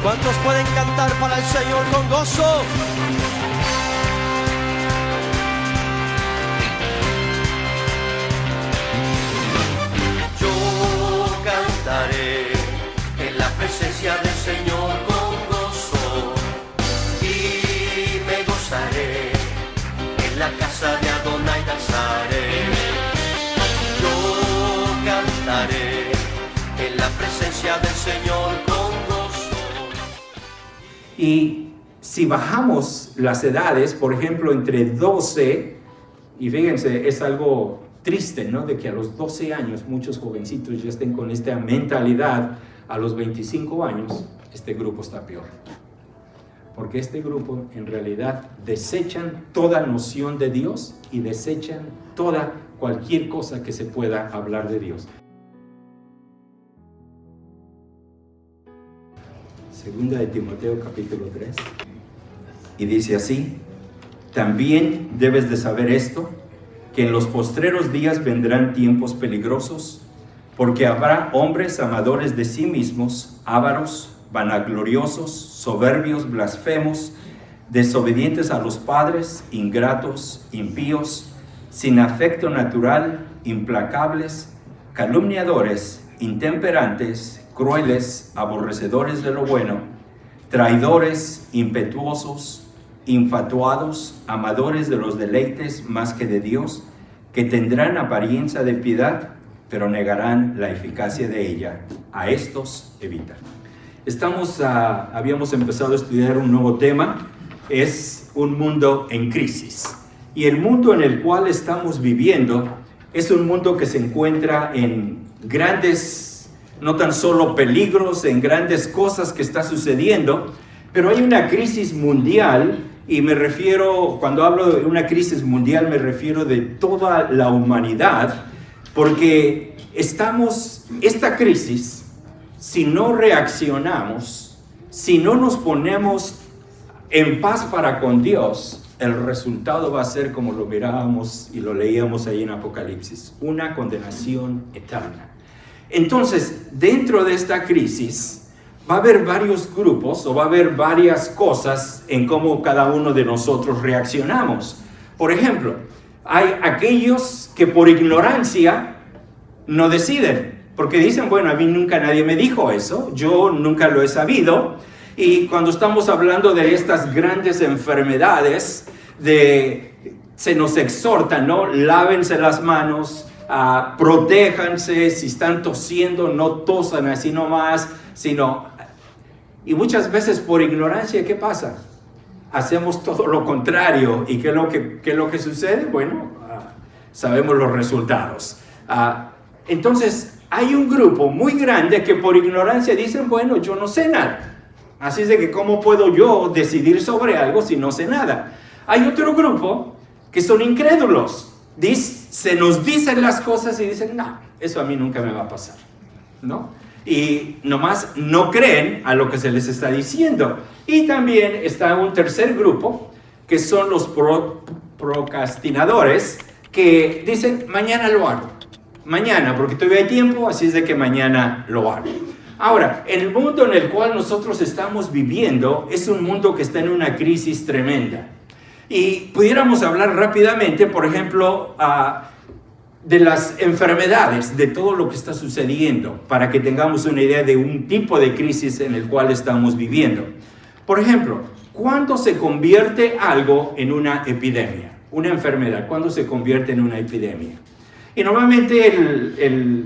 ¿Cuántos pueden cantar para el Señor con gozo? Yo cantaré en la presencia del Señor con gozo y me gozaré, en la casa de Adonai danzaré. Yo cantaré en la presencia del Señor con gozo. Y si bajamos las edades, por ejemplo, entre 12, y fíjense, es algo triste, ¿no? De que a los 12 años muchos jovencitos ya estén con esta mentalidad, a los 25 años, este grupo está peor. Porque este grupo en realidad desechan toda noción de Dios y desechan cualquier cosa que se pueda hablar de Dios. Segunda de Timoteo capítulo 3. Y dice así: también debes de saber esto, que en los postreros días vendrán tiempos peligrosos, porque habrá hombres amadores de sí mismos, ávaros, vanagloriosos, soberbios, blasfemos, desobedientes a los padres, ingratos, impíos, sin afecto natural, implacables, calumniadores, intemperantes, crueles, aborrecedores de lo bueno, traidores, impetuosos, infatuados, amadores de los deleites más que de Dios, que tendrán apariencia de piedad, pero negarán la eficacia de ella. A estos evita. Habíamos empezado a estudiar un nuevo tema, es un mundo en crisis. Y el mundo en el cual estamos viviendo es un mundo que se encuentra en grandes, no tan solo peligros, en grandes cosas que está sucediendo, pero hay una crisis mundial, y me refiero, cuando hablo de una crisis mundial, me refiero de toda la humanidad, porque esta crisis, si no reaccionamos, si no nos ponemos en paz para con Dios, el resultado va a ser como lo mirábamos y lo leíamos ahí en Apocalipsis, una condenación eterna. Entonces, dentro de esta crisis, va a haber varios grupos o va a haber varias cosas en cómo cada uno de nosotros reaccionamos. Por ejemplo, hay aquellos que por ignorancia no deciden, porque dicen, bueno, a mí nunca nadie me dijo eso, yo nunca lo he sabido. Y cuando estamos hablando de estas grandes enfermedades, se nos exhorta, ¿no? Lávense las manos, protéjanse, si están tosiendo, no tosan así nomás, y muchas veces por ignorancia, ¿qué pasa? Hacemos todo lo contrario. ¿Y qué es lo que sucede? Bueno, sabemos los resultados. Entonces, hay un grupo muy grande que por ignorancia dicen, bueno, yo no sé nada. Así es de que, ¿cómo puedo yo decidir sobre algo si no sé nada? Hay otro grupo que son incrédulos. Se nos dicen las cosas y dicen, no, eso a mí nunca me va a pasar, ¿no? Y nomás no creen a lo que se les está diciendo. Y también está un tercer grupo, que son los procrastinadores, que dicen, mañana lo hago. Mañana, porque todavía hay tiempo, así es de que mañana lo hago. Ahora, el mundo en el cual nosotros estamos viviendo es un mundo que está en una crisis tremenda. Y pudiéramos hablar rápidamente, por ejemplo, de las enfermedades, de todo lo que está sucediendo, para que tengamos una idea de un tipo de crisis en el cual estamos viviendo. Por ejemplo, ¿cuándo se convierte algo en una epidemia? Una enfermedad, ¿cuándo se convierte en una epidemia? Y normalmente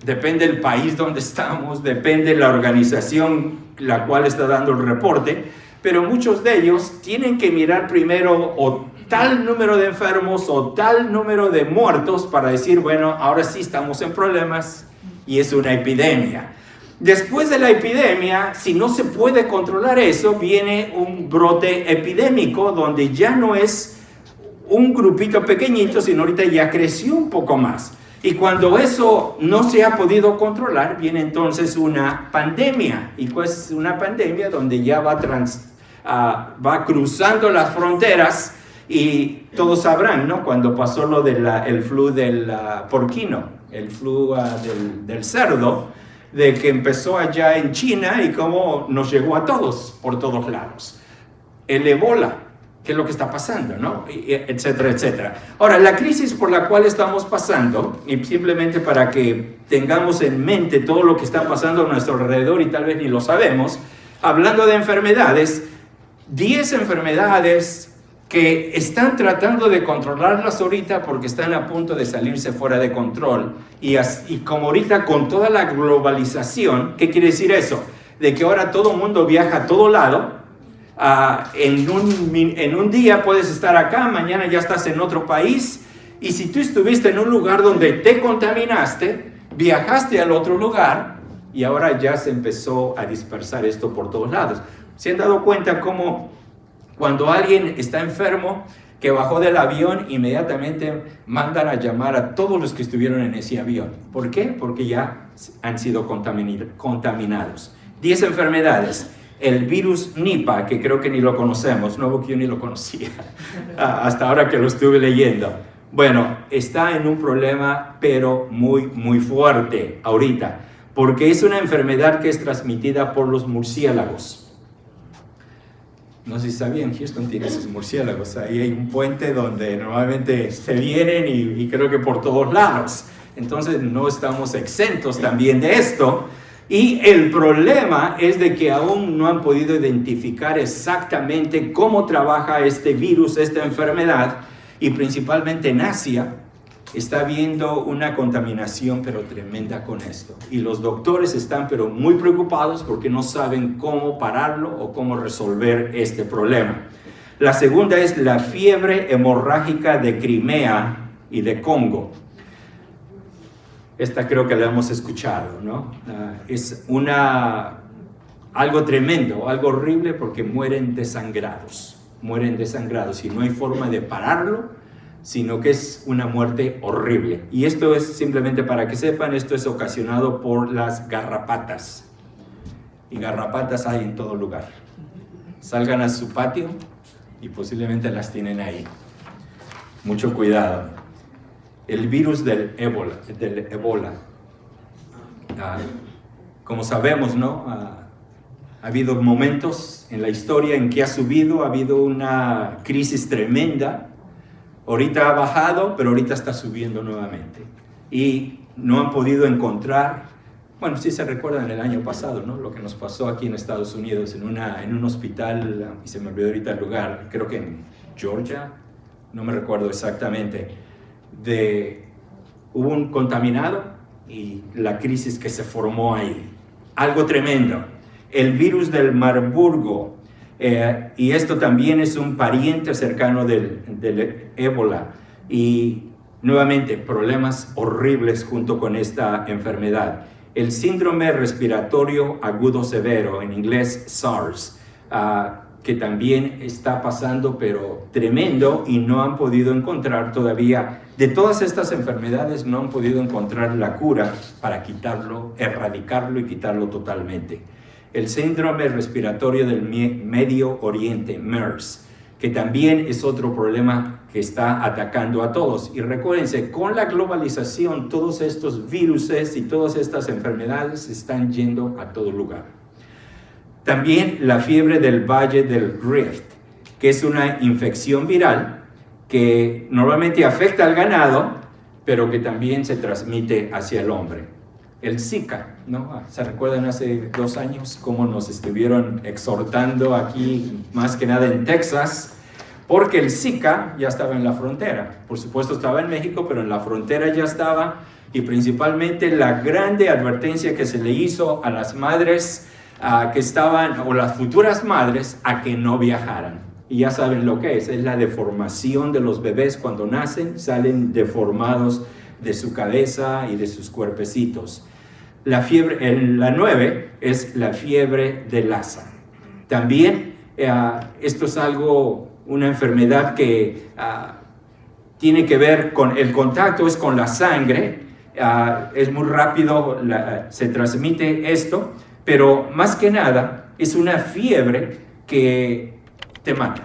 depende del país donde estamos, depende de la organización la cual está dando el reporte, pero muchos de ellos tienen que mirar primero o tal número de enfermos o tal número de muertos para decir, bueno, ahora sí estamos en problemas y es una epidemia. Después de la epidemia, si no se puede controlar eso, viene un brote epidémico donde ya no es un grupito pequeñito, sino ahorita ya creció un poco más. Y cuando eso no se ha podido controlar, viene entonces una pandemia. Y pues una pandemia donde ya va cruzando las fronteras. Y todos sabrán, ¿no? Cuando pasó lo del flu del porquino, el flu del cerdo, de que empezó allá en China y cómo nos llegó a todos, por todos lados. El ébola, ¿qué es lo que está pasando, no? Etcétera, etcétera. Ahora, la crisis por la cual estamos pasando, y simplemente para que tengamos en mente todo lo que está pasando a nuestro alrededor y tal vez ni lo sabemos, hablando de enfermedades, 10 enfermedades que están tratando de controlarlas ahorita porque están a punto de salirse fuera de control. Y como ahorita con toda la globalización, ¿qué quiere decir eso? De que ahora todo el mundo viaja a todo lado. En un día puedes estar acá, mañana ya estás en otro país. Y si tú estuviste en un lugar donde te contaminaste, viajaste al otro lugar y ahora ya se empezó a dispersar esto por todos lados. ¿Se han dado cuenta cómo cuando alguien está enfermo, que bajó del avión, inmediatamente mandan a llamar a todos los que estuvieron en ese avión? ¿Por qué? Porque ya han sido contaminados. 10 enfermedades. El virus Nipah, que creo que ni lo conocemos, no, que yo ni lo conocía, hasta ahora que lo estuve leyendo. Bueno, está en un problema, pero muy, muy fuerte ahorita, porque es una enfermedad que es transmitida por los murciélagos. No sé si sabían, Houston tiene esos murciélagos. Ahí hay un puente donde normalmente se vienen y creo que por todos lados. Entonces no estamos exentos también de esto. Y el problema es de que aún no han podido identificar exactamente cómo trabaja este virus, esta enfermedad. Y principalmente en Asia está habiendo una contaminación pero tremenda con esto. Y los doctores están pero muy preocupados porque no saben cómo pararlo o cómo resolver este problema. La segunda es la fiebre hemorrágica de Crimea y de Congo. Esta creo que la hemos escuchado, ¿no? Es algo tremendo, algo horrible porque mueren desangrados y no hay forma de pararlo, sino que es una muerte horrible. Y esto es simplemente para que sepan, esto es ocasionado por las garrapatas. Y garrapatas hay en todo lugar. Salgan a su patio y posiblemente las tienen ahí. Mucho cuidado. El virus del ébola. Como sabemos, ¿no? Ha habido momentos en la historia en que ha habido una crisis tremenda. Ahorita ha bajado, pero ahorita está subiendo nuevamente. Y no han podido encontrar, bueno, sí se recuerdan el año pasado, ¿no? Lo que nos pasó aquí en Estados Unidos, en un hospital, y se me olvidó ahorita el lugar, creo que en Georgia, no me recuerdo exactamente, hubo un contaminado y la crisis que se formó ahí. Algo tremendo. El virus del Marburgo. Y esto también es un pariente cercano del ébola. Y nuevamente, problemas horribles junto con esta enfermedad. El síndrome respiratorio agudo severo, en inglés SARS, que también está pasando, pero tremendo, y no han podido encontrar todavía, de todas estas enfermedades, no han podido encontrar la cura para quitarlo, erradicarlo y quitarlo totalmente. El síndrome respiratorio del Medio Oriente, MERS, que también es otro problema que está atacando a todos. Y recuérdense, con la globalización, todos estos virus y todas estas enfermedades están yendo a todo lugar. También la fiebre del Valle del Rift, que es una infección viral que normalmente afecta al ganado, pero que también se transmite hacia el hombre. El Zika, ¿no? ¿Se recuerdan hace 2 años cómo nos estuvieron exhortando aquí, más que nada en Texas? Porque el Zika ya estaba en la frontera. Por supuesto estaba en México, pero en la frontera ya estaba. Y principalmente la grande advertencia que se le hizo a las madres que estaban, o las futuras madres, a que no viajaran. Y ya saben lo que es la deformación de los bebés cuando nacen, salen deformados de su cabeza y de sus cuerpecitos. La fiebre, la 9 es la fiebre de Lassa. También esto es una enfermedad que tiene que ver con el contacto, es con la sangre, es muy rápido, se transmite esto, pero más que nada es una fiebre que te mata,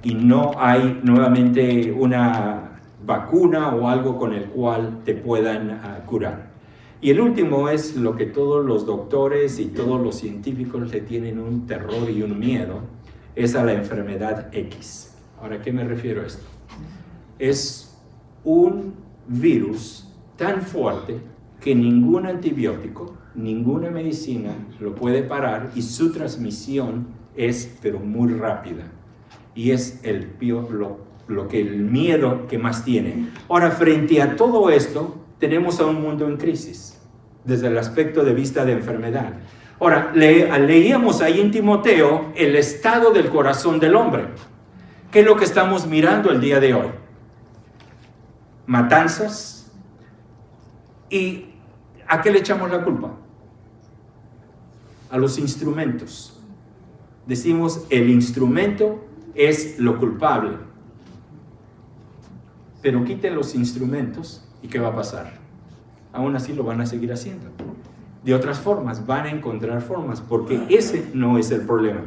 y no hay nuevamente una vacuna o algo con el cual te puedan curar. Y el último es lo que todos los doctores y todos los científicos le tienen un terror y un miedo, es a la enfermedad X. Ahora, ¿a qué me refiero a esto? Es un virus tan fuerte que ningún antibiótico, ninguna medicina lo puede parar, y su transmisión es pero muy rápida. Y es el miedo que más tiene. Ahora, frente a todo esto, tenemos a un mundo en crisis, desde el aspecto de vista de enfermedad. Ahora, leíamos ahí en Timoteo el estado del corazón del hombre. ¿Qué es lo que estamos mirando el día de hoy? Matanzas. ¿Y a qué le echamos la culpa? A los instrumentos. Decimos, el instrumento es lo culpable. Pero quiten los instrumentos y ¿qué va a pasar? Aún así lo van a seguir haciendo. De otras formas, van a encontrar formas, porque ese no es el problema.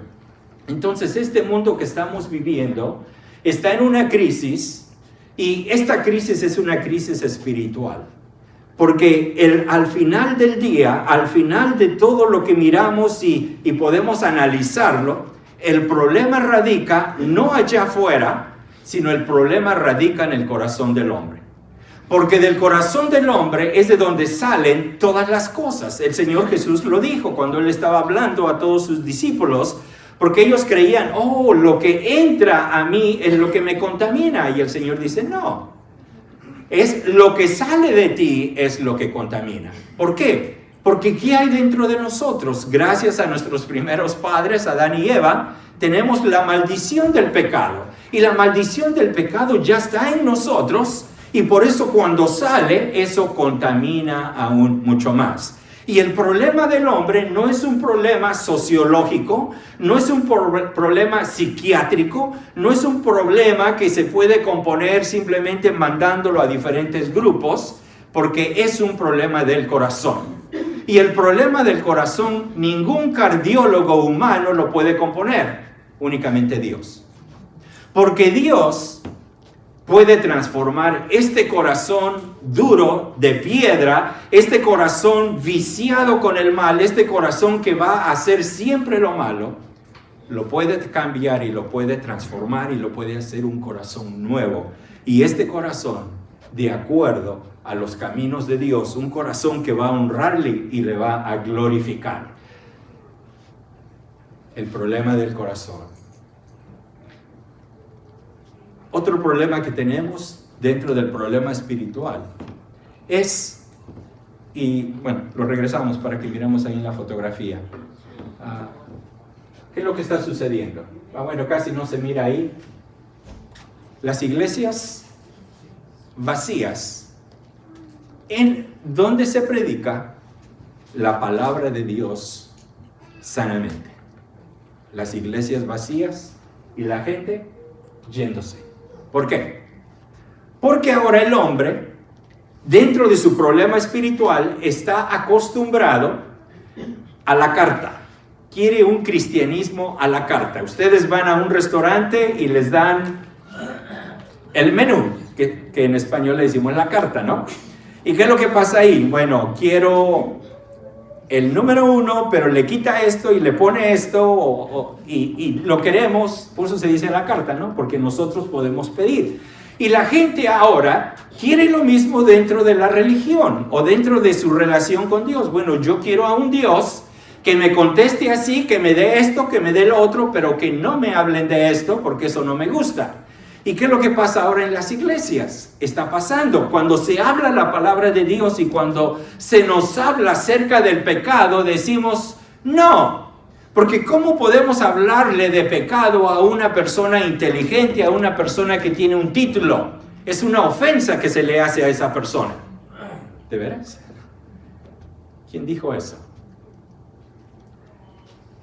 Entonces, este mundo que estamos viviendo está en una crisis, y esta crisis es una crisis espiritual. Porque al final del día, al final de todo lo que miramos y podemos analizarlo, el problema radica no allá afuera, sino el problema radica en el corazón del hombre. Porque del corazón del hombre es de donde salen todas las cosas. El Señor Jesús lo dijo cuando Él estaba hablando a todos sus discípulos, porque ellos creían, oh, lo que entra a mí es lo que me contamina. Y el Señor dice, no, es lo que sale de ti es lo que contamina. ¿Por qué? Porque ¿qué hay dentro de nosotros? Gracias a nuestros primeros padres, Adán y Eva, tenemos la maldición del pecado. Y la maldición del pecado ya está en nosotros, y por eso cuando sale, eso contamina aún mucho más. Y el problema del hombre no es un problema sociológico, no es un problema psiquiátrico, no es un problema que se puede componer simplemente mandándolo a diferentes grupos, porque es un problema del corazón. Y el problema del corazón, ningún cardiólogo humano lo puede componer, únicamente Dios. Porque Dios puede transformar este corazón duro de piedra, este corazón viciado con el mal, este corazón que va a hacer siempre lo malo, lo puede cambiar y lo puede transformar y lo puede hacer un corazón nuevo. Y este corazón, de acuerdo a los caminos de Dios, un corazón que va a honrarle y le va a glorificar. El problema del corazón. Otro problema que tenemos dentro del problema espiritual es, y bueno, lo regresamos para que miremos ahí en la fotografía. ¿Qué es lo que está sucediendo? Bueno, casi no se mira ahí. Las iglesias vacías, en donde se predica la palabra de Dios sanamente. Las iglesias vacías y la gente yéndose. ¿Por qué? Porque ahora el hombre, dentro de su problema espiritual, está acostumbrado a la carta. Quiere un cristianismo a la carta. Ustedes van a un restaurante y les dan el menú, que en español le decimos la carta, ¿no? ¿Y qué es lo que pasa ahí? Bueno, quiero el número 1, pero le quita esto y le pone esto, y lo queremos, por eso se dice la carta, ¿no? Porque nosotros podemos pedir. Y la gente ahora quiere lo mismo dentro de la religión o dentro de su relación con Dios. Bueno, yo quiero a un Dios que me conteste así, que me dé esto, que me dé lo otro, pero que no me hablen de esto porque eso no me gusta. ¿Y qué es lo que pasa ahora en las iglesias? Está pasando. Cuando se habla la palabra de Dios y cuando se nos habla acerca del pecado, decimos no. Porque ¿cómo podemos hablarle de pecado a una persona inteligente, a una persona que tiene un título? Es una ofensa que se le hace a esa persona. ¿De veras? ¿Quién dijo eso?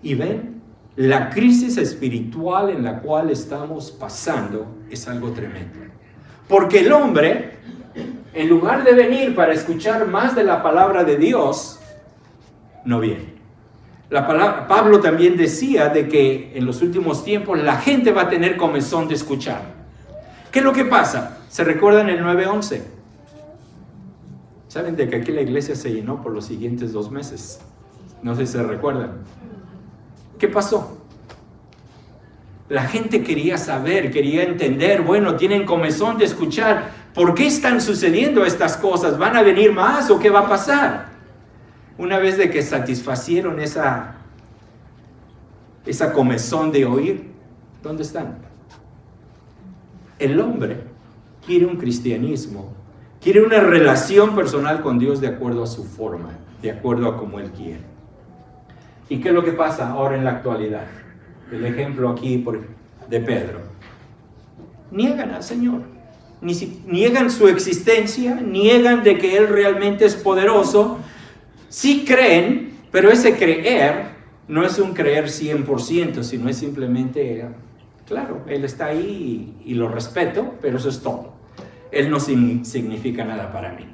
¿Y ven? La crisis espiritual en la cual estamos pasando es algo tremendo. Porque el hombre, en lugar de venir para escuchar más de la palabra de Dios, no viene. Pablo también decía de que en los últimos tiempos la gente va a tener comezón de escuchar. ¿Qué es lo que pasa? ¿Se recuerdan el 9:11? ¿Saben de que aquí la iglesia se llenó por los siguientes 2 meses? No sé si se recuerdan. ¿Qué pasó? La gente quería saber, quería entender. Bueno, tienen comezón de escuchar. ¿Por qué están sucediendo estas cosas? ¿Van a venir más o qué va a pasar? Una vez de que satisfacieron esa comezón de oír, ¿dónde están? El hombre quiere un cristianismo, quiere una relación personal con Dios de acuerdo a su forma, de acuerdo a como Él quiere. ¿Y qué es lo que pasa ahora en la actualidad? El ejemplo aquí de Pedro. Niegan al Señor, niegan su existencia, niegan de que Él realmente es poderoso. Sí creen, pero ese creer no es un creer 100%, sino es simplemente, claro, Él está ahí y lo respeto, pero eso es todo. Él no significa nada para mí.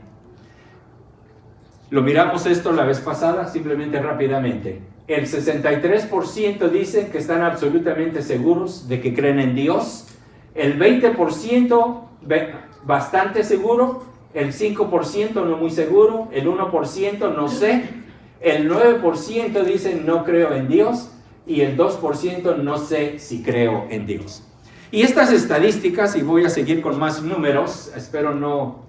Lo miramos esto la vez pasada, simplemente rápidamente. El 63% dicen que están absolutamente seguros de que creen en Dios. El 20% bastante seguro. El 5% no muy seguro. El 1% no sé. El 9% dicen no creo en Dios. Y el 2% no sé si creo en Dios. Y estas estadísticas, y voy a seguir con más números, espero no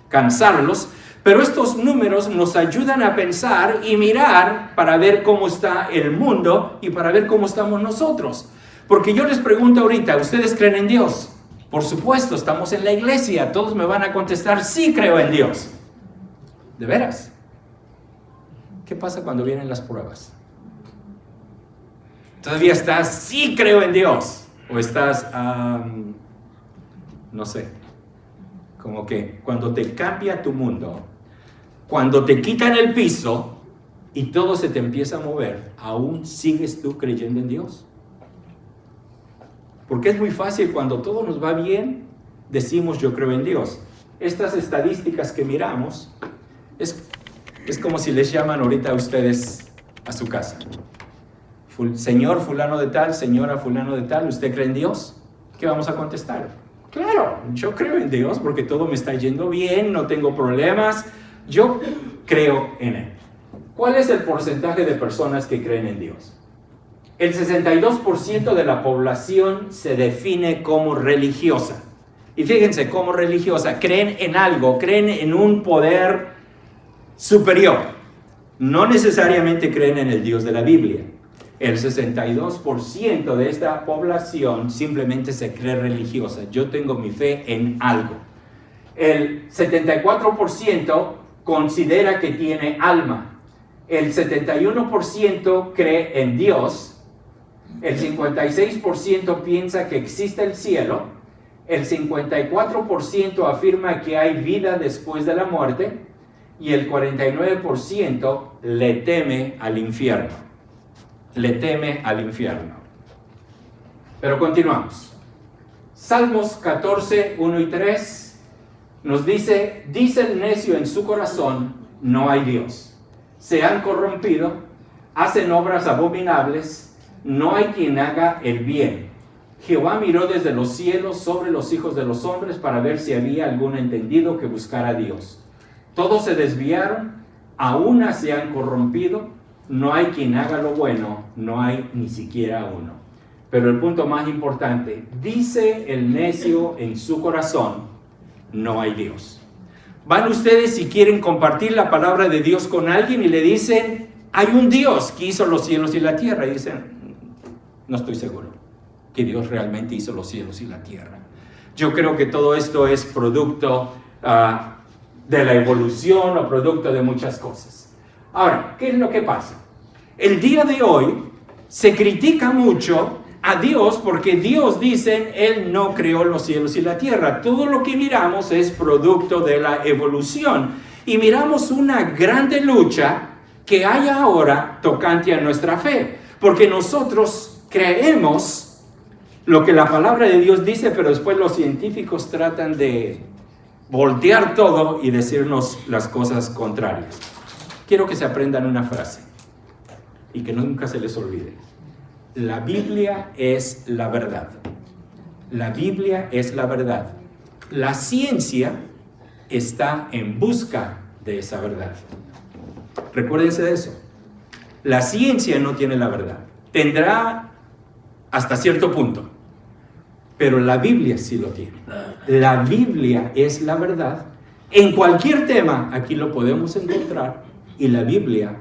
cansarlos, pero estos números nos ayudan a pensar y mirar para ver cómo está el mundo y para ver cómo estamos nosotros. Porque yo les pregunto ahorita, ¿ustedes creen en Dios? Por supuesto, estamos en la iglesia, todos me van a contestar, sí creo en Dios. ¿De veras? ¿Qué pasa cuando vienen las pruebas? ¿Todavía estás, sí creo en Dios? ¿O estás, no sé, como que cuando te cambia tu mundo, cuando te quitan el piso y todo se te empieza a mover, ¿aún sigues tú creyendo en Dios? Porque es muy fácil, cuando todo nos va bien, decimos yo creo en Dios. Estas estadísticas que miramos, es como si les llaman ahorita a ustedes a su casa. Señor fulano de tal, señora fulano de tal, ¿usted cree en Dios? ¿Qué vamos a contestar? Claro, yo creo en Dios porque todo me está yendo bien, no tengo problemas, yo creo en Él. ¿Cuál es el porcentaje de personas que creen en Dios? El 62% de la población se define como religiosa. Y fíjense, como religiosa, creen en algo, creen en un poder superior. No necesariamente creen en el Dios de la Biblia. El 62% de esta población simplemente se cree religiosa. Yo tengo mi fe en algo. El 74% considera que tiene alma. El 71% cree en Dios. El 56% piensa que existe el cielo. El 54% afirma que hay vida después de la muerte. Y el 49% le teme al infierno. Le teme al infierno. Pero continuamos. Salmos 14, 1 y 3 nos dice el necio en su corazón, no hay Dios. Se han corrompido, hacen obras abominables, no hay quien haga el bien. Jehová miró desde los cielos sobre los hijos de los hombres para ver si había algún entendido que buscara a Dios. Todos se desviaron, a una se han corrompido. No hay quien haga lo bueno, no hay ni siquiera uno. Pero el punto más importante, dice el necio en su corazón, no hay Dios. Van ustedes y quieren compartir la palabra de Dios con alguien y le dicen, hay un Dios que hizo los cielos y la tierra. Y dicen, no estoy seguro que Dios realmente hizo los cielos y la tierra. Yo creo que todo esto es producto de la evolución o producto de muchas cosas. Ahora, ¿qué es lo que pasa? El día de hoy se critica mucho a Dios porque Dios, dicen, Él no creó los cielos y la tierra. Todo lo que miramos es producto de la evolución. Y miramos una grande lucha que hay ahora tocante a nuestra fe. Porque nosotros creemos lo que la palabra de Dios dice, pero después los científicos tratan de voltear todo y decirnos las cosas contrarias. Quiero que se aprendan una frase y que nunca se les olvide. La Biblia es la verdad. La Biblia es la verdad. La ciencia está en busca de esa verdad. Recuérdense de eso. La ciencia no tiene la verdad. Tendrá hasta cierto punto, pero la Biblia sí lo tiene. La Biblia es la verdad. En cualquier tema, aquí lo podemos encontrar, y la Biblia,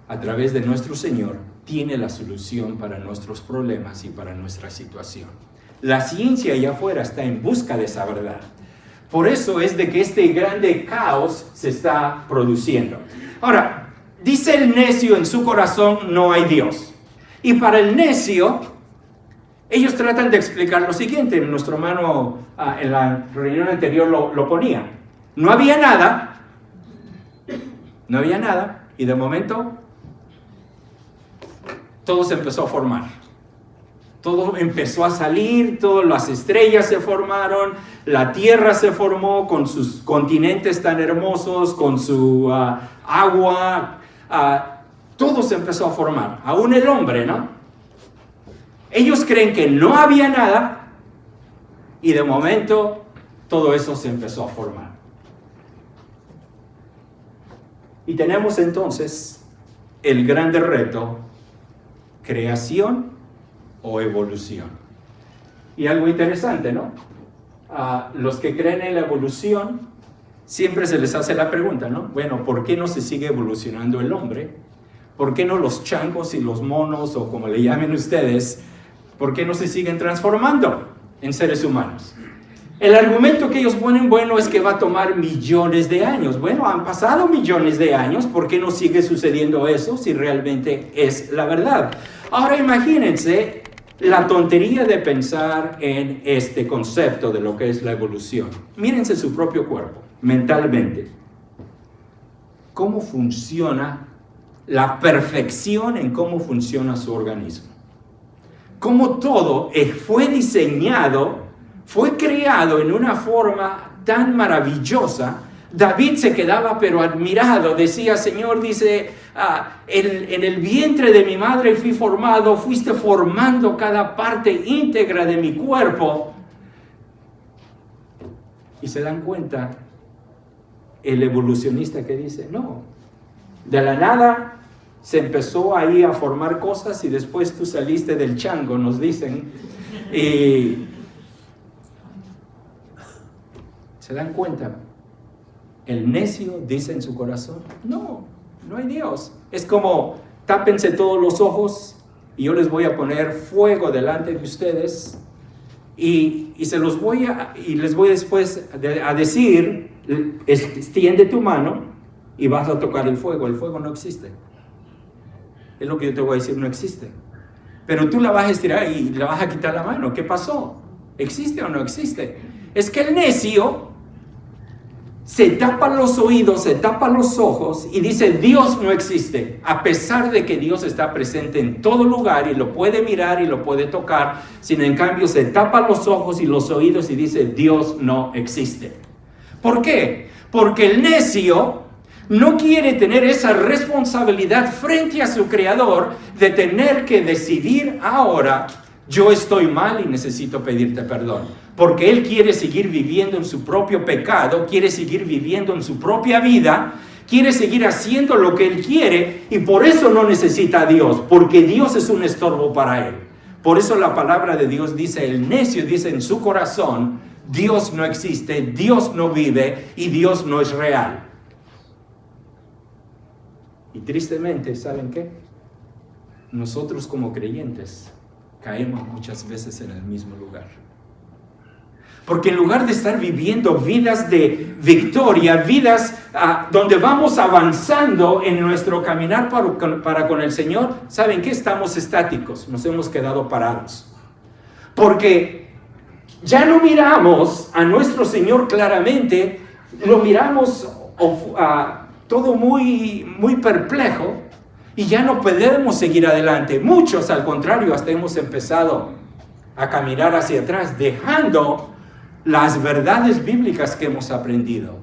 a través de nuestro Señor, tiene la solución para nuestros problemas y para nuestra situación. La ciencia allá afuera está en busca de esa verdad. Por eso es de que este grande caos se está produciendo. Ahora, dice el necio en su corazón, no hay Dios. Y para el necio, ellos tratan de explicar lo siguiente. Nuestro hermano en la reunión anterior lo ponía. No había nada, y de momento todo se empezó a formar. Todo empezó a salir, todas las estrellas se formaron, la tierra se formó con sus continentes tan hermosos, con su agua, todo se empezó a formar, aún el hombre, ¿no? Ellos creen que no había nada y de momento todo eso se empezó a formar. Y tenemos entonces el grande reto, creación o evolución. Y algo interesante, ¿no? A los que creen en la evolución, siempre se les hace la pregunta, ¿no? Bueno, ¿por qué no se sigue evolucionando el hombre? ¿Por qué no los changos y los monos, o como le llamen ustedes, por qué no se siguen transformando en seres humanos? El argumento que ellos ponen, bueno, es que va a tomar millones de años. Bueno, han pasado millones de años, ¿por qué no sigue sucediendo eso si realmente es la verdad? Ahora imagínense la tontería de pensar en este concepto de lo que es la evolución. Mírense su propio cuerpo, mentalmente. ¿Cómo funciona la perfección en cómo funciona su organismo? Cómo todo fue diseñado, fue creado en una forma tan maravillosa. David se quedaba pero admirado, decía, Señor, dice, en el vientre de mi madre fui formado, fuiste formando cada parte íntegra de mi cuerpo. Y se dan cuenta, el evolucionista que dice, no, de la nada se empezó ahí a formar cosas y después tú saliste del chango, nos dicen, y se dan cuenta. El necio dice en su corazón, no hay Dios. Es como, tápense todos los ojos y yo les voy a poner fuego delante de ustedes y les voy después a decir, extiende tu mano y vas a tocar el fuego. El fuego no existe. Es lo que yo te voy a decir, no existe. Pero tú la vas a estirar y le vas a quitar la mano. ¿Qué pasó? ¿Existe o no existe? Es que el necio se tapa los oídos, se tapa los ojos y dice, Dios no existe, a pesar de que Dios está presente en todo lugar y lo puede mirar y lo puede tocar, sino en cambio se tapa los ojos y los oídos y dice, Dios no existe. ¿Por qué? Porque el necio no quiere tener esa responsabilidad frente a su Creador de tener que decidir ahora, yo estoy mal y necesito pedirte perdón. Porque él quiere seguir viviendo en su propio pecado, quiere seguir viviendo en su propia vida, quiere seguir haciendo lo que él quiere y por eso no necesita a Dios, porque Dios es un estorbo para él. Por eso la palabra de Dios dice, el necio dice en su corazón, Dios no existe, Dios no vive y Dios no es real. Y tristemente, ¿saben qué? Nosotros como creyentes caemos muchas veces en el mismo lugar. Porque en lugar de estar viviendo vidas de victoria, vidas donde vamos avanzando en nuestro caminar para con el Señor, ¿saben qué? Estamos estáticos, nos hemos quedado parados. Porque ya no miramos a nuestro Señor claramente, lo miramos todo muy perplejo y ya no podemos seguir adelante. Muchos, al contrario, hasta hemos empezado a caminar hacia atrás, dejando las verdades bíblicas que hemos aprendido.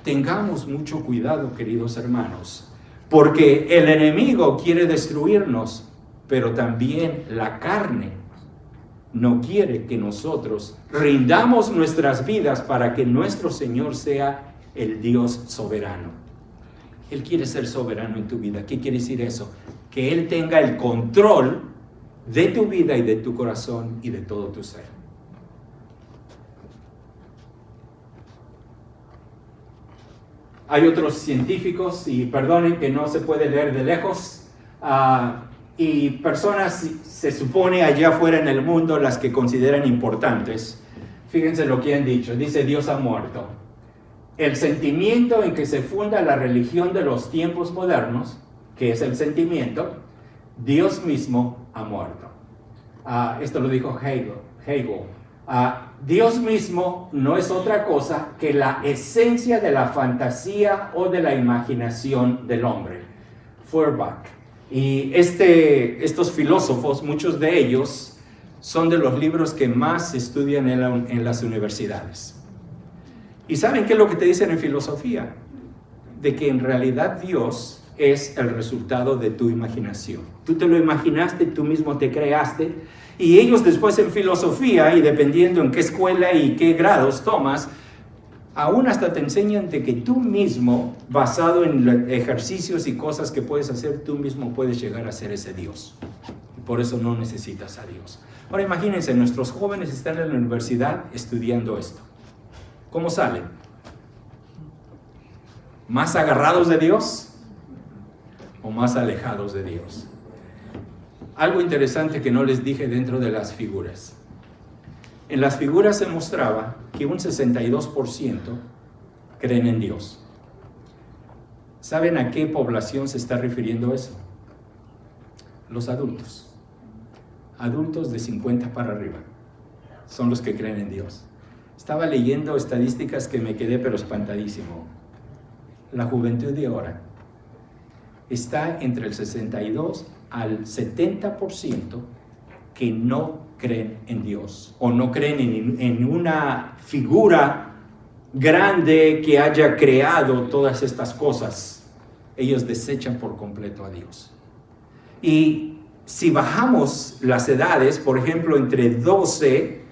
Tengamos mucho cuidado, queridos hermanos, porque el enemigo quiere destruirnos, pero también la carne no quiere que nosotros rindamos nuestras vidas para que nuestro Señor sea el Dios soberano. Él quiere ser soberano en tu vida. ¿Qué quiere decir eso? Que Él tenga el control de tu vida y de tu corazón y de todo tu ser. Hay otros científicos, y perdonen que no se puede leer de lejos, y personas, se supone allá afuera en el mundo, las que consideran importantes. Fíjense lo que han dicho. Dice: Dios ha muerto. El sentimiento en que se funda la religión de los tiempos modernos, que es el sentimiento, Dios mismo ha muerto. Esto lo dijo Hegel. Dios mismo no es otra cosa que la esencia de la fantasía o de la imaginación del hombre. Feuerbach. Y estos filósofos, muchos de ellos, son de los libros que más se estudian en las universidades. ¿Y saben qué es lo que te dicen en filosofía? De que en realidad Dios es el resultado de tu imaginación. Tú te lo imaginaste, tú mismo te creaste, y ellos después en filosofía, y dependiendo en qué escuela y qué grados tomas, aún hasta te enseñan de que tú mismo, basado en ejercicios y cosas que puedes hacer, tú mismo puedes llegar a ser ese Dios. Y por eso no necesitas a Dios. Ahora imagínense, nuestros jóvenes están en la universidad estudiando esto. ¿Cómo salen? ¿Más agarrados de Dios o más alejados de Dios? Algo interesante que no les dije dentro de las figuras. En las figuras se mostraba que un 62% creen en Dios. ¿Saben a qué población se está refiriendo eso? Los adultos. Adultos de 50 para arriba son los que creen en Dios. Estaba leyendo estadísticas que me quedé pero espantadísimo. La juventud de ahora está entre el 62 al 70% que no creen en Dios o no creen en una figura grande que haya creado todas estas cosas. Ellos desechan por completo a Dios. Y si bajamos las edades, por ejemplo, entre 12,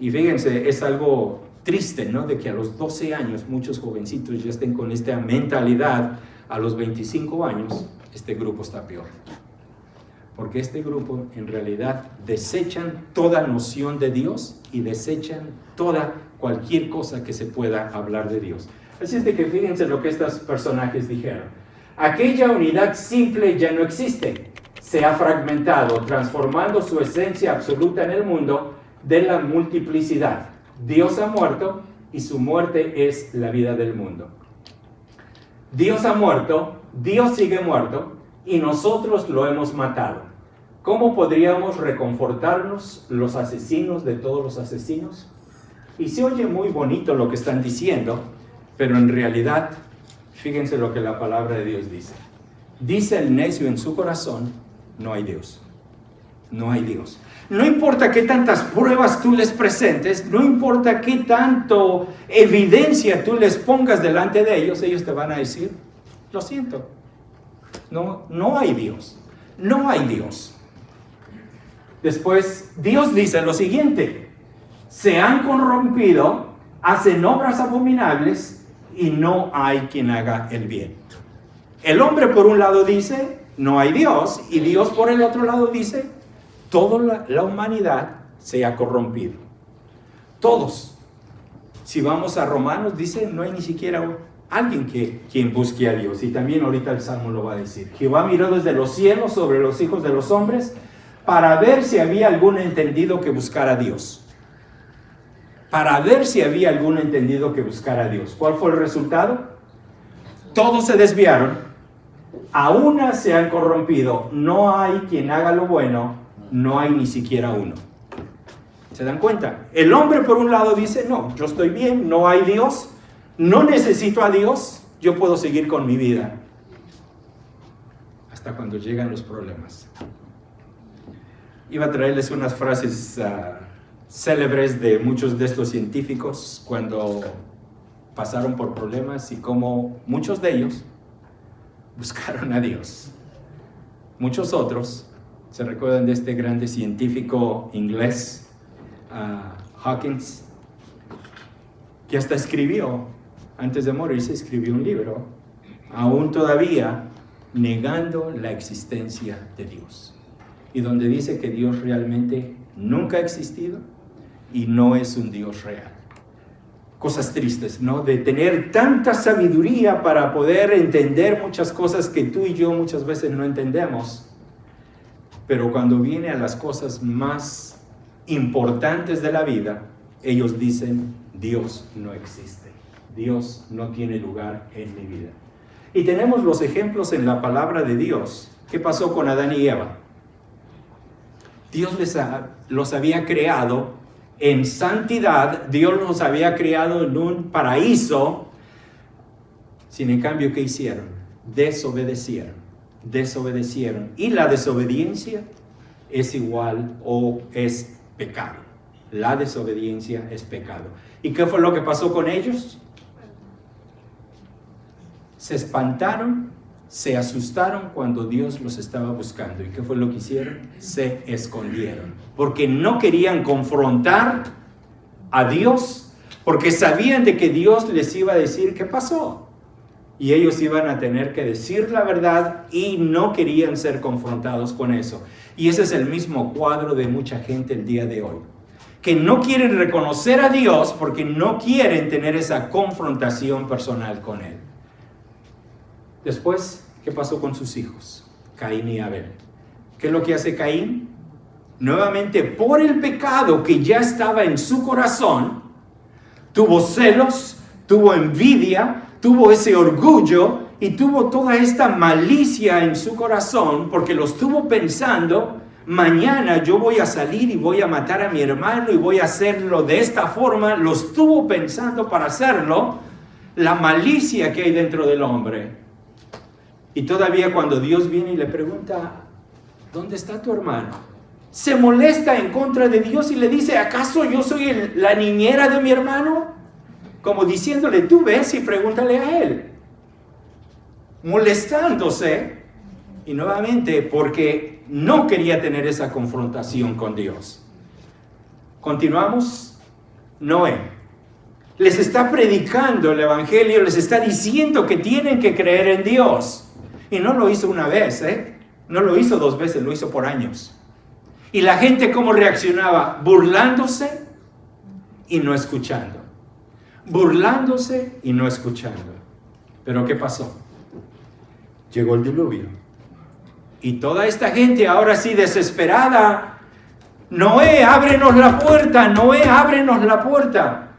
y fíjense, es algo triste, ¿no? De que a los 12 años muchos jovencitos ya estén con esta mentalidad. A los 25 años, este grupo está peor. Porque este grupo en realidad desechan toda noción de Dios y desechan cualquier cosa que se pueda hablar de Dios. Así es de que fíjense lo que estos personajes dijeron. Aquella unidad simple ya no existe. Se ha fragmentado, transformando su esencia absoluta en el mundo de la multiplicidad. Dios ha muerto y su muerte es la vida del mundo. Dios ha muerto, Dios sigue muerto y nosotros lo hemos matado. ¿Cómo podríamos reconfortarnos los asesinos de todos los asesinos? Y se oye muy bonito lo que están diciendo, pero en realidad, fíjense lo que la palabra de Dios dice. Dice el necio en su corazón: no hay Dios. No hay Dios. No importa qué tantas pruebas tú les presentes, no importa qué tanto evidencia tú les pongas delante de ellos, ellos te van a decir: lo siento, no hay Dios, no hay Dios. Después, Dios dice lo siguiente: se han corrompido, hacen obras abominables y no hay quien haga el bien. El hombre por un lado dice: no hay Dios, y Dios por el otro lado dice: toda la humanidad se ha corrompido. Todos. Si vamos a Romanos, dice: no hay ni siquiera alguien quien busque a Dios. Y también ahorita el Salmo lo va a decir. Jehová miró desde los cielos sobre los hijos de los hombres para ver si había algún entendido que buscara a Dios. Para ver si había algún entendido que buscara a Dios. ¿Cuál fue el resultado? Todos se desviaron. A una se han corrompido. No hay quien haga lo bueno. No hay ni siquiera uno. ¿Se dan cuenta? El hombre por un lado dice: no, yo estoy bien, no hay Dios, no necesito a Dios, yo puedo seguir con mi vida. Hasta cuando llegan los problemas. Iba a traerles unas frases célebres de muchos de estos científicos cuando pasaron por problemas y cómo muchos de ellos buscaron a Dios. Muchos otros se recuerdan de este grande científico inglés, Hawkins, que hasta escribió antes de morirse, escribió un libro, aún todavía negando la existencia de Dios. Y donde dice que Dios realmente nunca ha existido y no es un Dios real. Cosas tristes, ¿no? De tener tanta sabiduría para poder entender muchas cosas que tú y yo muchas veces no entendemos. Pero cuando viene a las cosas más importantes de la vida, ellos dicen, Dios no existe. Dios no tiene lugar en mi vida. Y tenemos los ejemplos en la palabra de Dios. ¿Qué pasó con Adán y Eva? Dios los había creado en santidad, Dios los había creado en un paraíso. Sin en cambio, ¿qué hicieron? Desobedecieron. Y la desobediencia es igual o es pecado. La desobediencia es pecado. ¿Y qué fue lo que pasó con ellos? Se espantaron, se asustaron cuando Dios los estaba buscando. ¿Y qué fue lo que hicieron? Se escondieron. Porque no querían confrontar a Dios, porque sabían de que Dios les iba a decir qué pasó. Y ellos iban a tener que decir la verdad y no querían ser confrontados con eso. Y ese es el mismo cuadro de mucha gente el día de hoy, que no quieren reconocer a Dios porque no quieren tener esa confrontación personal con Él. Después, ¿qué pasó con sus hijos? Caín y Abel. ¿Qué es lo que hace Caín? Nuevamente, por el pecado que ya estaba en su corazón, tuvo celos, tuvo envidia, tuvo ese orgullo y tuvo toda esta malicia en su corazón porque lo estuvo pensando, mañana yo voy a salir y voy a matar a mi hermano y voy a hacerlo de esta forma. Lo estuvo pensando para hacerlo, la malicia que hay dentro del hombre. Y todavía cuando Dios viene y le pregunta, ¿dónde está tu hermano? Se molesta en contra de Dios y le dice, ¿acaso yo soy la niñera de mi hermano? Como diciéndole, tú ves y pregúntale a él. Molestándose, y nuevamente porque no quería tener esa confrontación con Dios. Continuamos. Noé les está predicando el evangelio, les está diciendo que tienen que creer en Dios. Y no lo hizo una vez, no lo hizo 2 veces, lo hizo por años. Y la gente, ¿cómo reaccionaba? Burlándose y no escuchando. Burlándose y no escuchando. Pero ¿qué pasó? Llegó el diluvio. Y toda esta gente ahora sí desesperada. Noé, ábrenos la puerta. Noé, ábrenos la puerta.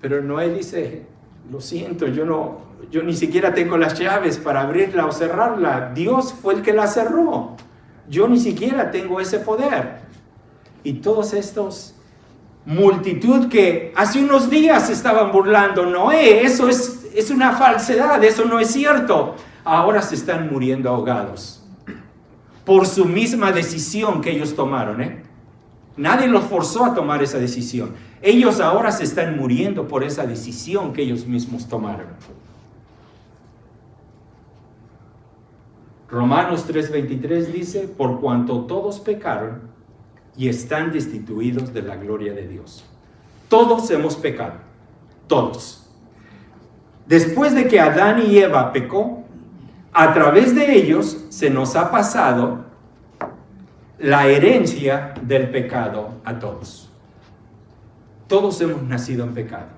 Pero Noé dice, lo siento, yo ni siquiera tengo las llaves para abrirla o cerrarla. Dios fue el que la cerró. Yo ni siquiera tengo ese poder. Y todos estos multitud que hace unos días estaban burlando, Noé, eso es una falsedad, eso no es cierto. Ahora se están muriendo ahogados por su misma decisión que ellos tomaron. Nadie los forzó a tomar esa decisión. Ellos ahora se están muriendo por esa decisión que ellos mismos tomaron. Romanos 3:23 dice, por cuanto todos pecaron y están destituidos de la gloria de Dios. Todos hemos pecado, todos. Después de que Adán y Eva pecó, a través de ellos se nos ha pasado la herencia del pecado a todos. Todos hemos nacido en pecado.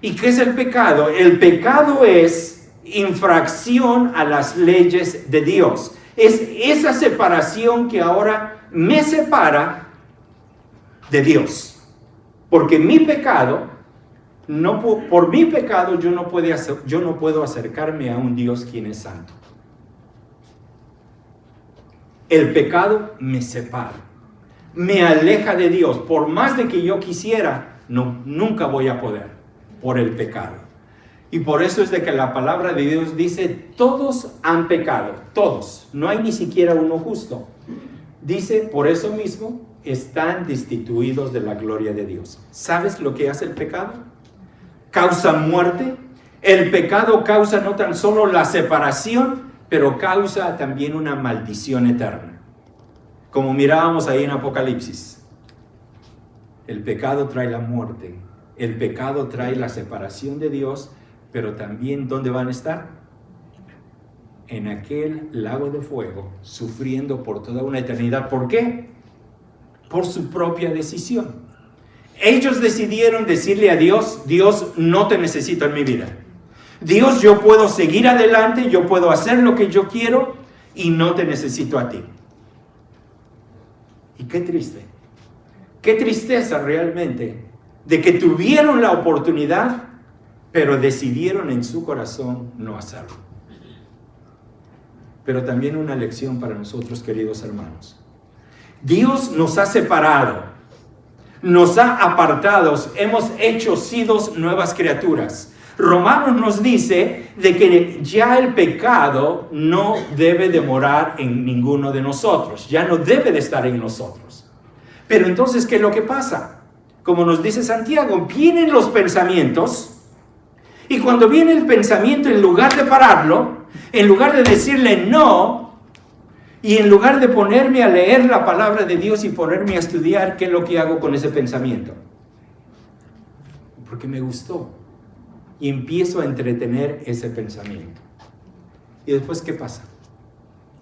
¿Y qué es el pecado? El pecado es infracción a las leyes de Dios. Es esa separación que ahora me separa de Dios. Porque mi pecado, por mi pecado yo no puedo acercarme a un Dios quien es santo. El pecado me separa, me aleja de Dios. Por más de que yo quisiera, nunca voy a poder por el pecado. Y por eso es de que la palabra de Dios dice, todos han pecado, todos, no hay ni siquiera uno justo. Dice, por eso mismo, están destituidos de la gloria de Dios. ¿Sabes lo que hace el pecado? Causa muerte. El pecado causa no tan solo la separación, pero causa también una maldición eterna. Como mirábamos ahí en Apocalipsis. El pecado trae la muerte. El pecado trae la separación de Dios, pero también ¿dónde van a estar? En aquel lago de fuego, sufriendo por toda una eternidad. ¿Por qué? Por su propia decisión. Ellos decidieron decirle a Dios: Dios, no te necesito en mi vida. Dios, yo puedo seguir adelante, yo puedo hacer lo que yo quiero y no te necesito a ti. Y qué triste, qué tristeza realmente de que tuvieron la oportunidad, pero decidieron en su corazón no hacerlo. Pero también una lección para nosotros, queridos hermanos. Dios nos ha separado, nos ha apartado, hemos sido nuevas criaturas. Romanos nos dice de que ya el pecado no debe de morar en ninguno de nosotros, ya no debe de estar en nosotros. Pero entonces, ¿qué es lo que pasa? Como nos dice Santiago, vienen los pensamientos, y cuando viene el pensamiento, en lugar de pararlo, en lugar de decirle no, y en lugar de ponerme a leer la palabra de Dios y ponerme a estudiar, ¿qué es lo que hago con ese pensamiento? Porque me gustó. Y empiezo a entretener ese pensamiento. ¿Y después qué pasa?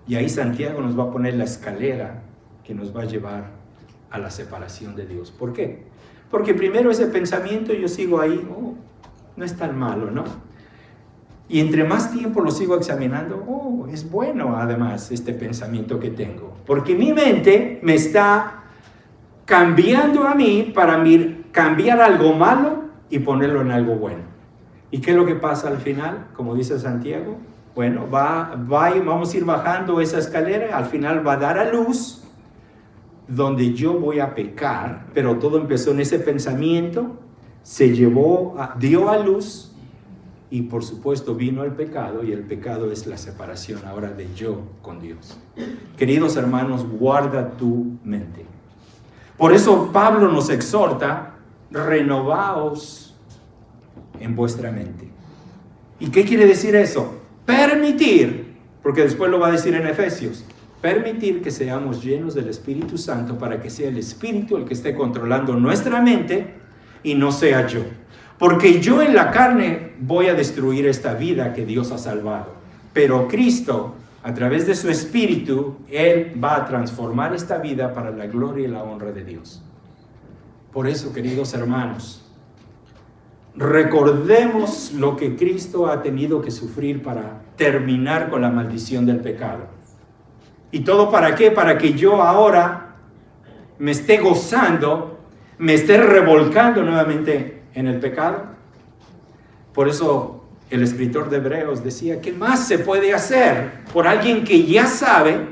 Y ahí Santiago nos va a poner la escalera que nos va a llevar a la separación de Dios. ¿Por qué? Porque primero ese pensamiento yo sigo ahí, no es tan malo, ¿no? Y entre más tiempo lo sigo examinando, es bueno además este pensamiento que tengo. Porque mi mente me está cambiando a mí para cambiar algo malo y ponerlo en algo bueno. ¿Y qué es lo que pasa al final? Como dice Santiago, bueno, vamos a ir bajando esa escalera, al final va a dar a luz donde yo voy a pecar, pero todo empezó en ese pensamiento, dio a luz y por supuesto vino el pecado, y el pecado es la separación ahora de yo con Dios. Queridos hermanos, guarda tu mente. Por eso Pablo nos exhorta: renovaos en vuestra mente. ¿Y qué quiere decir eso? Permitir, porque después lo va a decir en Efesios, permitir que seamos llenos del Espíritu Santo para que sea el Espíritu el que esté controlando nuestra mente y no sea yo. Porque yo en la carne voy a destruir esta vida que Dios ha salvado, pero Cristo, a través de su Espíritu, Él va a transformar esta vida para la gloria y la honra de Dios. Por eso, queridos hermanos, recordemos lo que Cristo ha tenido que sufrir para terminar con la maldición del pecado. ¿Y todo para qué? Para que yo ahora me esté gozando, me esté revolcando nuevamente en el pecado. Por eso el escritor de Hebreos decía: ¿qué más se puede hacer por alguien que ya sabe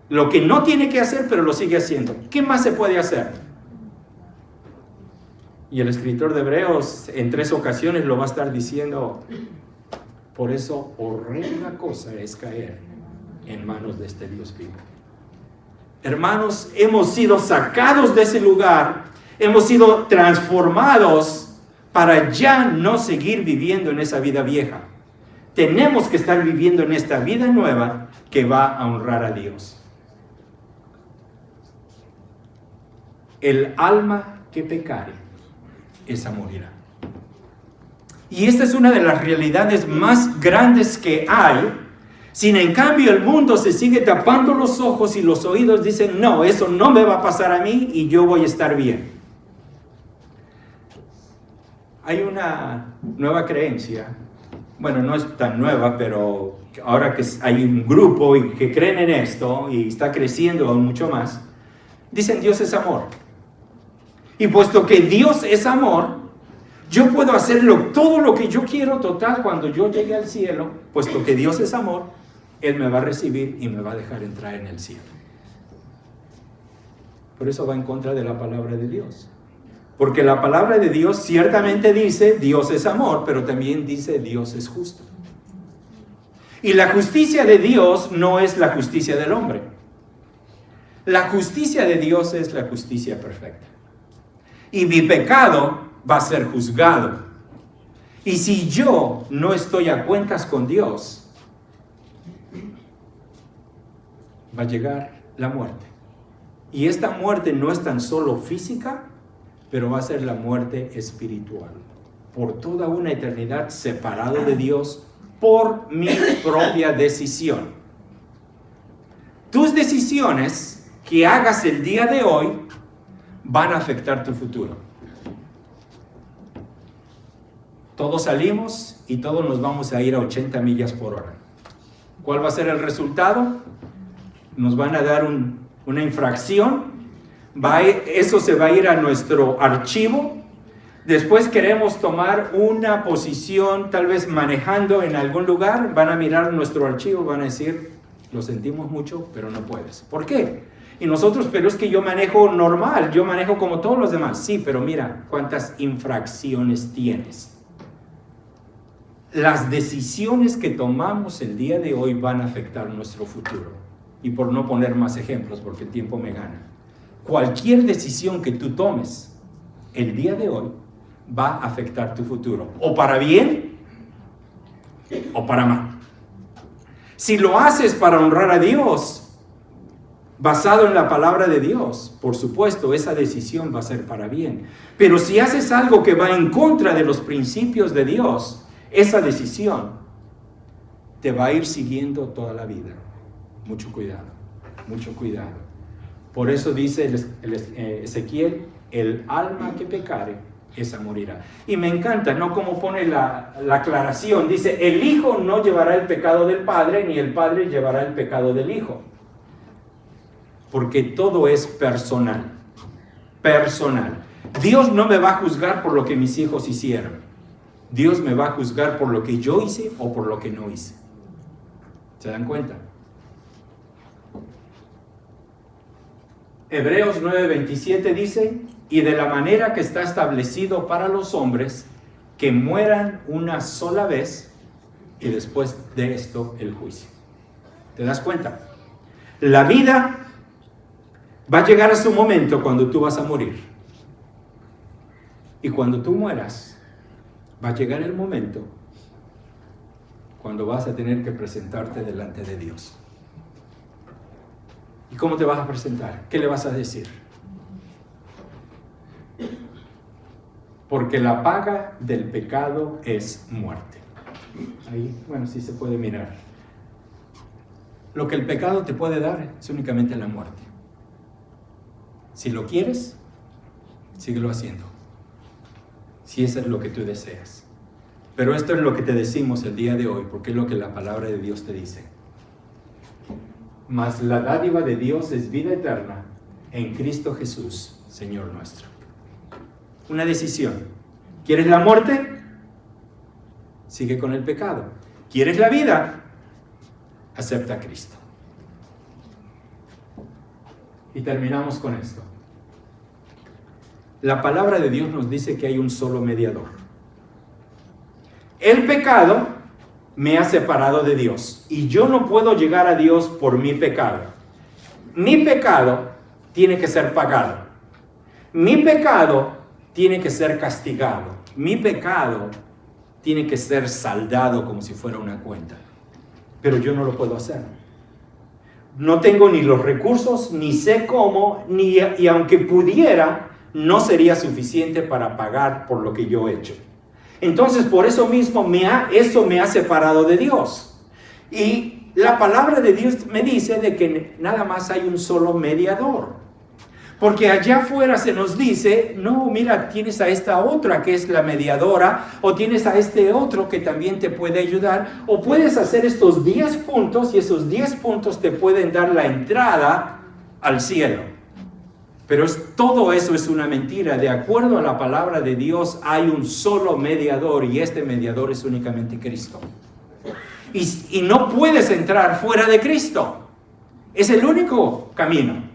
lo que no tiene que hacer, pero lo sigue haciendo? ¿Qué más se puede hacer? Y el escritor de Hebreos en 3 ocasiones lo va a estar diciendo: por eso horrenda cosa es caer en manos de este Dios vivo. Hermanos, hemos sido sacados de ese lugar, hemos sido transformados para ya no seguir viviendo en esa vida vieja. Tenemos que estar viviendo en esta vida nueva que va a honrar a Dios. El alma que pecare, esa morirá. Y esta es una de las realidades más grandes que hay. Sin en cambio el mundo se sigue tapando los ojos y los oídos, dicen: no, eso no me va a pasar a mí y yo voy a estar bien. Hay una nueva creencia, bueno, no es tan nueva, pero ahora que hay un grupo que creen en esto y está creciendo aún mucho más, dicen: Dios es amor. Y puesto que Dios es amor, yo puedo hacer todo lo que yo quiero. Total, cuando yo llegue al cielo, puesto que Dios es amor, Él me va a recibir y me va a dejar entrar en el cielo. Por eso va en contra de la palabra de Dios. Porque la palabra de Dios ciertamente dice: Dios es amor, pero también dice: Dios es justo. Y la justicia de Dios no es la justicia del hombre. La justicia de Dios es la justicia perfecta. Y mi pecado va a ser juzgado. Y si yo no estoy a cuentas con Dios, va a llegar la muerte. Y esta muerte no es tan solo física, pero va a ser la muerte espiritual. por toda una eternidad separado de Dios por mi propia decisión. Tus decisiones que hagas el día de hoy van a afectar tu futuro. Todos salimos y todos nos vamos a ir a 80 millas por hora. ¿Cuál va a ser el resultado? Nos van a dar una infracción. Eso se va a ir a nuestro archivo. Después queremos tomar una posición, tal vez manejando en algún lugar. Van a mirar nuestro archivo, van a decir, lo sentimos mucho, pero no puedes. ¿Por qué? Y nosotros, pero es que yo manejo normal, yo manejo como todos los demás. Sí, pero mira cuántas infracciones tienes. Las decisiones que tomamos el día de hoy van a afectar nuestro futuro. Y por no poner más ejemplos, porque el tiempo me gana. Cualquier decisión que tú tomes el día de hoy va a afectar tu futuro. O para bien, o para mal. Si lo haces para honrar a Dios, basado en la palabra de Dios, por supuesto, esa decisión va a ser para bien. Pero si haces algo que va en contra de los principios de Dios, esa decisión te va a ir siguiendo toda la vida. Mucho cuidado, mucho cuidado. Por eso dice Ezequiel, el alma que pecare, esa morirá. Y me encanta, ¿no? Como pone la aclaración. Dice, el hijo no llevará el pecado del padre, ni el padre llevará el pecado del hijo. Porque todo es personal. Personal. Dios no me va a juzgar por lo que mis hijos hicieron. Dios me va a juzgar por lo que yo hice o por lo que no hice. ¿Se dan cuenta? Hebreos 9:27 dice, y de la manera que está establecido para los hombres, que mueran una sola vez, y después de esto el juicio. ¿Te das cuenta? La vida va a llegar a su momento cuando tú vas a morir. Y cuando tú mueras, va a llegar el momento cuando vas a tener que presentarte delante de Dios. ¿Y cómo te vas a presentar? ¿Qué le vas a decir? Porque la paga del pecado es muerte. Ahí, bueno, sí se puede mirar. Lo que el pecado te puede dar es únicamente la muerte. Si lo quieres, síguelo haciendo. Si eso es lo que tú deseas. Pero esto es lo que te decimos el día de hoy, porque es lo que la palabra de Dios te dice. Mas la dádiva de Dios es vida eterna en Cristo Jesús, Señor nuestro. Una decisión. ¿Quieres la muerte? Sigue con el pecado. ¿Quieres la vida? Acepta a Cristo. Y terminamos con esto. La palabra de Dios nos dice que hay un solo mediador. El pecado me ha separado de Dios y yo no puedo llegar a Dios por mi pecado. Mi pecado tiene que ser pagado. Mi pecado tiene que ser castigado. Mi pecado tiene que ser saldado como si fuera una cuenta. Pero yo no lo puedo hacer. No tengo ni los recursos, ni sé cómo, y aunque pudiera, no sería suficiente para pagar por lo que yo he hecho. Entonces, por eso mismo, eso me ha separado de Dios. Y la palabra de Dios me dice de que nada más hay un solo mediador. Porque allá afuera se nos dice, no, mira, tienes a esta otra que es la mediadora, o tienes a este otro que también te puede ayudar, o puedes hacer estos 10 puntos y esos 10 puntos te pueden dar la entrada al cielo. Pero todo eso es una mentira. De acuerdo a la palabra de Dios, hay un solo mediador y este mediador es únicamente Cristo. Y no puedes entrar fuera de Cristo. Es el único camino.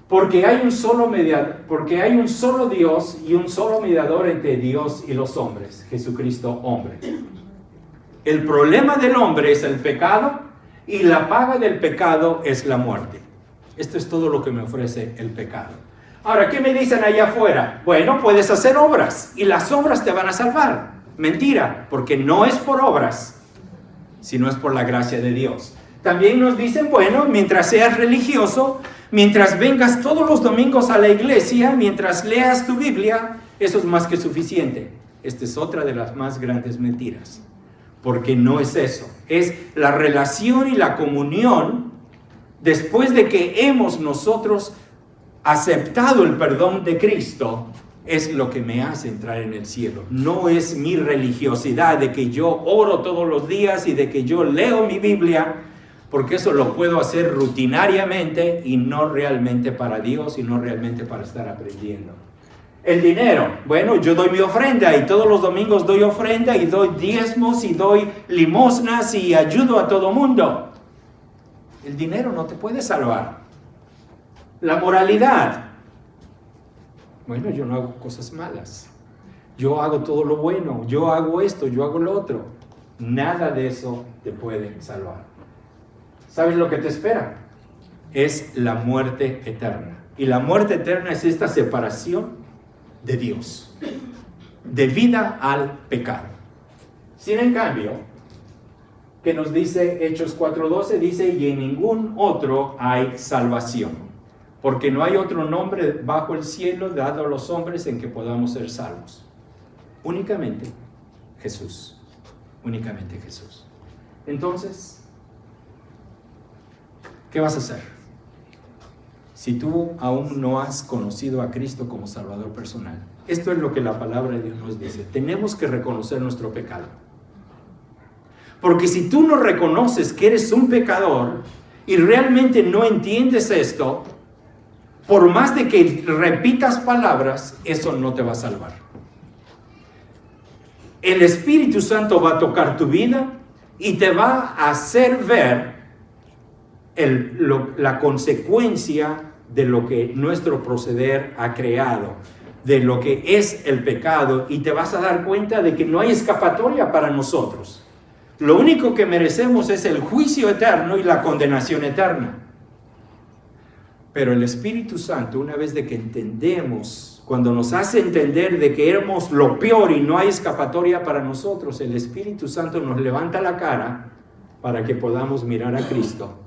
Porque hay un solo mediador, porque hay un solo Dios y un solo mediador entre Dios y los hombres, Jesucristo hombre. El problema del hombre es el pecado y la paga del pecado es la muerte. Esto es todo lo que me ofrece el pecado. Ahora, ¿qué me dicen allá afuera? Bueno, puedes hacer obras y las obras te van a salvar. Mentira, porque no es por obras, sino es por la gracia de Dios. También nos dicen, bueno, mientras seas religioso, mientras vengas todos los domingos a la iglesia, mientras leas tu Biblia, eso es más que suficiente. Esta es otra de las más grandes mentiras, porque no es eso. Es la relación y la comunión después de que hemos nosotros aceptado el perdón de Cristo, es lo que me hace entrar en el cielo. No es mi religiosidad de que yo oro todos los días y de que yo leo mi Biblia, porque eso lo puedo hacer rutinariamente y no realmente para Dios y no realmente para estar aprendiendo. El dinero, bueno, yo doy mi ofrenda y todos los domingos doy ofrenda y doy diezmos y doy limosnas y ayudo a todo mundo. El dinero no te puede salvar. La moralidad, bueno, yo no hago cosas malas. Yo hago todo lo bueno, yo hago esto, yo hago lo otro. Nada de eso te puede salvar. ¿Sabes lo que te espera? Es la muerte eterna. Y la muerte eterna es esta separación de Dios, de vida al pecado. Sin en cambio, que nos dice Hechos 4:12, dice, y en ningún otro hay salvación, porque no hay otro nombre bajo el cielo dado a los hombres en que podamos ser salvos. Únicamente Jesús, únicamente Jesús. Entonces, ¿qué vas a hacer? Si tú aún no has conocido a Cristo como Salvador personal, esto es lo que la palabra de Dios nos dice. Tenemos que reconocer nuestro pecado. Porque si tú no reconoces que eres un pecador y realmente no entiendes esto, por más de que repitas palabras, eso no te va a salvar. El Espíritu Santo va a tocar tu vida y te va a hacer ver la consecuencia de lo que nuestro proceder ha creado, de lo que es el pecado, y te vas a dar cuenta de que no hay escapatoria para nosotros. Lo único que merecemos es el juicio eterno y la condenación eterna. Pero el Espíritu Santo, una vez de que entendemos, cuando nos hace entender de que éramos lo peor y no hay escapatoria para nosotros, el Espíritu Santo nos levanta la cara para que podamos mirar a Cristo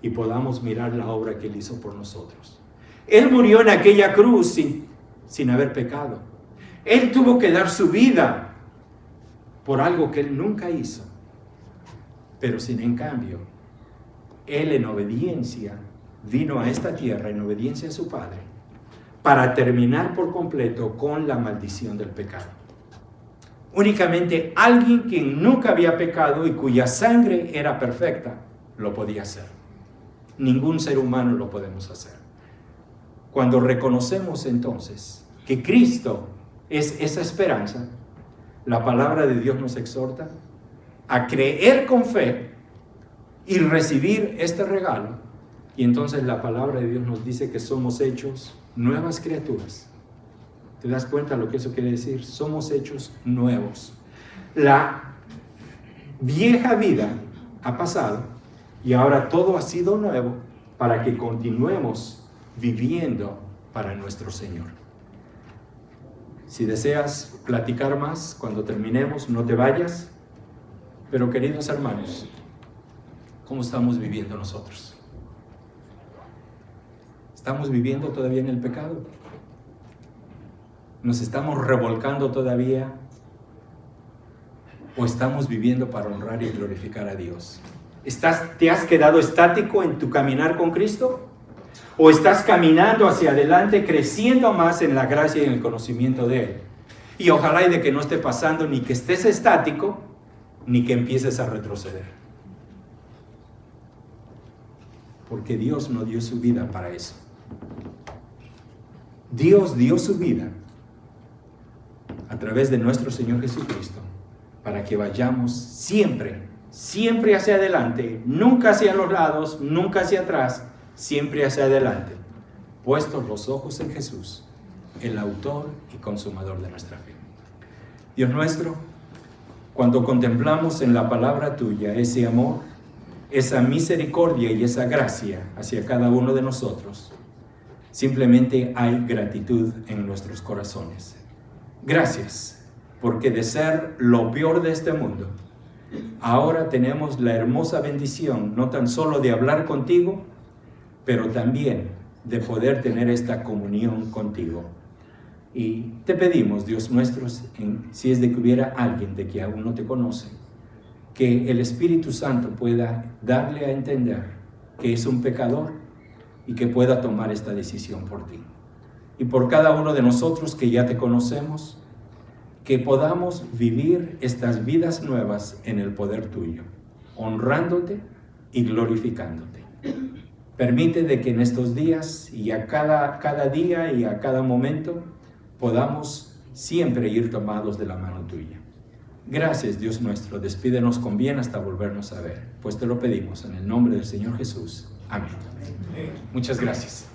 y podamos mirar la obra que Él hizo por nosotros. Él murió en aquella cruz sin haber pecado. Él tuvo que dar su vida por algo que Él nunca hizo. Pero sin en cambio, Él en obediencia vino a esta tierra, en obediencia a su Padre, para terminar por completo con la maldición del pecado. Únicamente alguien que nunca había pecado y cuya sangre era perfecta, lo podía hacer. Ningún ser humano lo podemos hacer. Cuando reconocemos entonces que Cristo es esa esperanza, la palabra de Dios nos exhorta a creer con fe y recibir este regalo. Y entonces la palabra de Dios nos dice que somos hechos nuevas criaturas. ¿Te das cuenta lo que eso quiere decir? Somos hechos nuevos. La vieja vida ha pasado y ahora todo ha sido nuevo para que continuemos viviendo para nuestro Señor. Si deseas platicar más, cuando terminemos, no te vayas. Pero queridos hermanos, ¿cómo estamos viviendo nosotros? ¿Estamos viviendo todavía en el pecado? ¿Nos estamos revolcando todavía? ¿O estamos viviendo para honrar y glorificar a Dios? ¿Te has quedado estático en tu caminar con Cristo? ¿O estás caminando hacia adelante, creciendo más en la gracia y en el conocimiento de Él? Y ojalá y de que no esté pasando ni que estés estático, ni que empieces a retroceder. Porque Dios no dio su vida para eso. Dios dio su vida a través de nuestro Señor Jesucristo para que vayamos siempre hacia adelante, nunca hacia los lados, nunca hacia atrás, siempre hacia adelante, puestos los ojos en Jesús, el autor y consumador de nuestra fe. Dios nuestro, cuando contemplamos en la palabra tuya ese amor, esa misericordia y esa gracia hacia cada uno de nosotros, simplemente hay gratitud en nuestros corazones. Gracias, porque de ser lo peor de este mundo, ahora tenemos la hermosa bendición no tan solo de hablar contigo, pero también de poder tener esta comunión contigo. Y te pedimos, Dios nuestro, si es de que hubiera alguien de que aún no te conoce, que el Espíritu Santo pueda darle a entender que es un pecador y que pueda tomar esta decisión por ti. Y por cada uno de nosotros que ya te conocemos, que podamos vivir estas vidas nuevas en el poder tuyo, honrándote y glorificándote. Permite de que en estos días y a cada día y a cada momento podamos siempre ir tomados de la mano tuya. Gracias, Dios nuestro. Despídenos con bien hasta volvernos a ver. Pues te lo pedimos en el nombre del Señor Jesús. Amén. Muchas gracias.